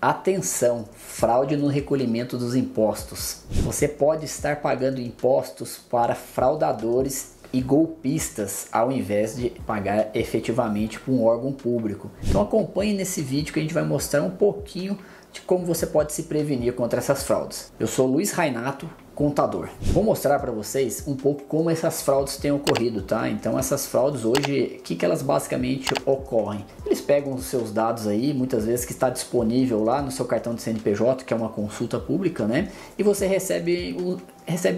Atenção, fraude no recolhimento dos impostos. Você pode estar pagando impostos para fraudadores e golpistas ao invés de pagar efetivamente para um órgão público. Então acompanhe nesse vídeo que a gente vai mostrar um pouquinho de como você pode se prevenir contra essas fraudes. Eu sou Luiz Rainato, contador. Vou mostrar para vocês um pouco como essas fraudes têm ocorrido, tá? Então essas fraudes hoje, o que elas basicamente ocorrem? Eles pegam os seus dados aí, muitas vezes que está disponível lá no seu cartão de CNPJ, que é uma consulta pública, né? E você recebe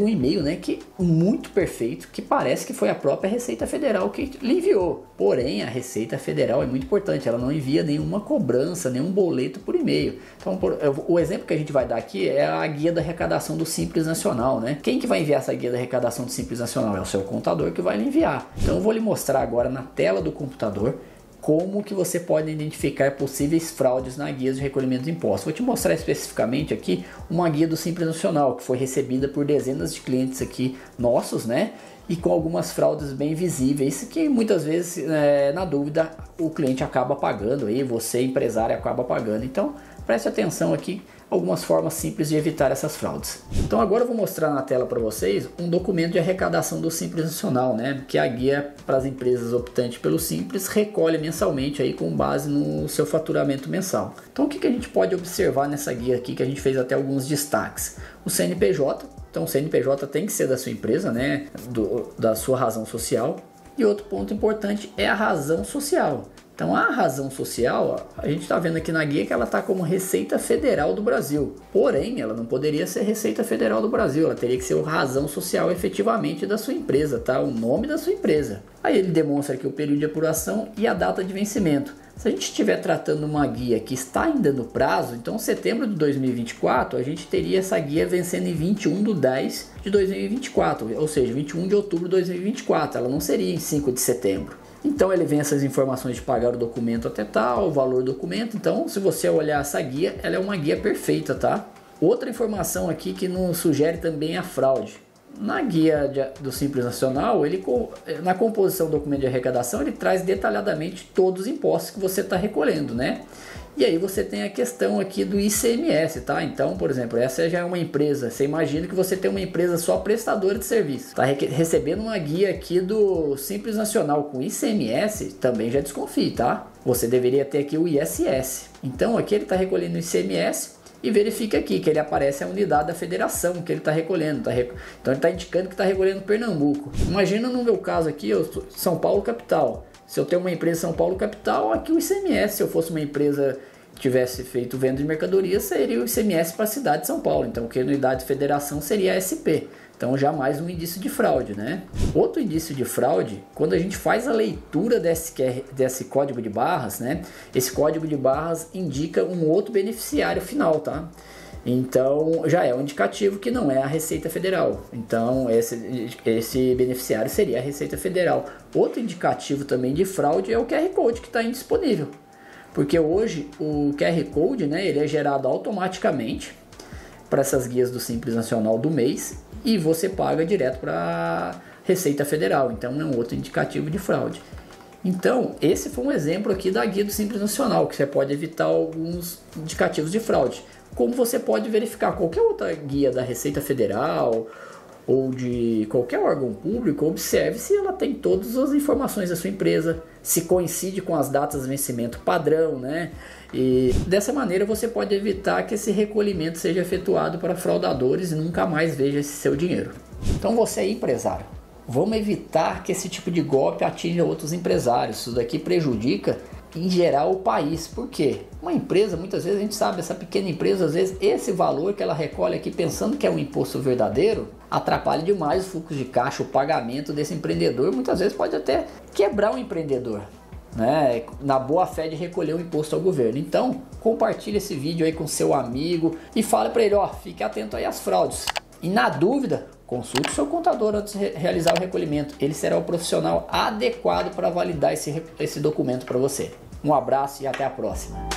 um e-mail, né, que muito perfeito, que parece que foi a própria Receita Federal que lhe enviou. Porém, a Receita Federal é muito importante, ela não envia nenhuma cobrança, nenhum boleto por e-mail. Então, o exemplo que a gente vai dar aqui é a guia da arrecadação do Simples Nacional, né? Quem que vai enviar essa guia da arrecadação do Simples Nacional? É o seu contador que vai lhe enviar. Então, eu vou lhe mostrar agora na tela do computador como que você pode identificar possíveis fraudes na guia de recolhimento de impostos. Vou te mostrar especificamente aqui uma guia do Simples Nacional que foi recebida por dezenas de clientes aqui nossos, né? E com algumas fraudes bem visíveis que muitas vezes, na dúvida, o cliente acaba pagando, aí você, empresário, acaba pagando. Então, preste atenção aqui, algumas formas simples de evitar essas fraudes. Então agora eu vou mostrar na tela para vocês um documento de arrecadação do Simples Nacional, né? Que a guia para as empresas optantes pelo Simples recolhe mensalmente aí com base no seu faturamento mensal. Então o que a gente pode observar nessa guia aqui, que a gente fez até alguns destaques? O CNPJ, então o CNPJ tem que ser da sua empresa, né? Da sua razão social. E outro ponto importante é a razão social. Então a razão social, a gente está vendo aqui na guia que ela está como Receita Federal do Brasil. Porém, ela não poderia ser Receita Federal do Brasil, ela teria que ser a razão social efetivamente da sua empresa, tá? O nome da sua empresa. Aí ele demonstra aqui o período de apuração e a data de vencimento. Se a gente estiver tratando uma guia que está ainda no prazo, então setembro de 2024, a gente teria essa guia vencendo em 21/10 de 2024, ou seja, 21 de outubro de 2024, ela não seria em 5 de setembro. Então ele vem essas informações de pagar o documento até tal, o valor do documento. Então se você olhar essa guia, ela é uma guia perfeita, tá? Outra informação aqui que nos sugere também a fraude. Na guia do Simples Nacional, na composição do documento de arrecadação, ele traz detalhadamente todos os impostos que você está recolhendo, né? E aí você tem a questão aqui do ICMS, tá? Então, por exemplo, essa já é uma empresa. Você imagina que você tem uma empresa só prestadora de serviço. Está recebendo uma guia aqui do Simples Nacional com ICMS, também já desconfie, tá? Você deveria ter aqui o ISS. Então, aqui ele está recolhendo o ICMS e verifica aqui que ele aparece a unidade da federação que ele está recolhendo. Então, ele está indicando que está recolhendo Pernambuco. Imagina no meu caso aqui, eu sou São Paulo capital. Se eu tenho uma empresa em São Paulo capital, aqui o ICMS, se eu fosse uma empresa que tivesse feito venda de mercadoria, seria o ICMS para a cidade de São Paulo. Então, que a unidade de federação seria a SP. Então, jamais um indício de fraude, né? Outro indício de fraude, quando a gente faz a leitura desse código de barras, né? Esse código de barras indica um outro beneficiário final, tá? Então, já é um indicativo que não é a Receita Federal. Então, esse beneficiário seria a Receita Federal. Outro indicativo também de fraude é o QR Code que está indisponível. Porque hoje o QR Code, né, ele é gerado automaticamente para essas guias do Simples Nacional do mês e você paga direto para a Receita Federal. Então, é um outro indicativo de fraude. Então, esse foi um exemplo aqui da guia do Simples Nacional, que você pode evitar alguns indicativos de fraude. Como você pode verificar qualquer outra guia da Receita Federal ou de qualquer órgão público, observe se ela tem todas as informações da sua empresa, se coincide com as datas de vencimento padrão, né? E dessa maneira você pode evitar que esse recolhimento seja efetuado para fraudadores e nunca mais veja esse seu dinheiro. Então você é empresário, vamos evitar que esse tipo de golpe atinja outros empresários. Isso daqui prejudica em geral o país. Por quê? Uma empresa, muitas vezes a gente sabe, essa pequena empresa, às vezes esse valor que ela recolhe aqui pensando que é um imposto verdadeiro, atrapalha demais o fluxo de caixa, o pagamento desse empreendedor, muitas vezes pode até quebrar o empreendedor, né? Na boa fé de recolher o imposto ao governo. Então, compartilhe esse vídeo aí com seu amigo e fale para ele, ó, fique atento aí às fraudes. E na dúvida, consulte o seu contador antes de realizar o recolhimento. Ele será o profissional adequado para validar esse documento para você. Um abraço e até a próxima.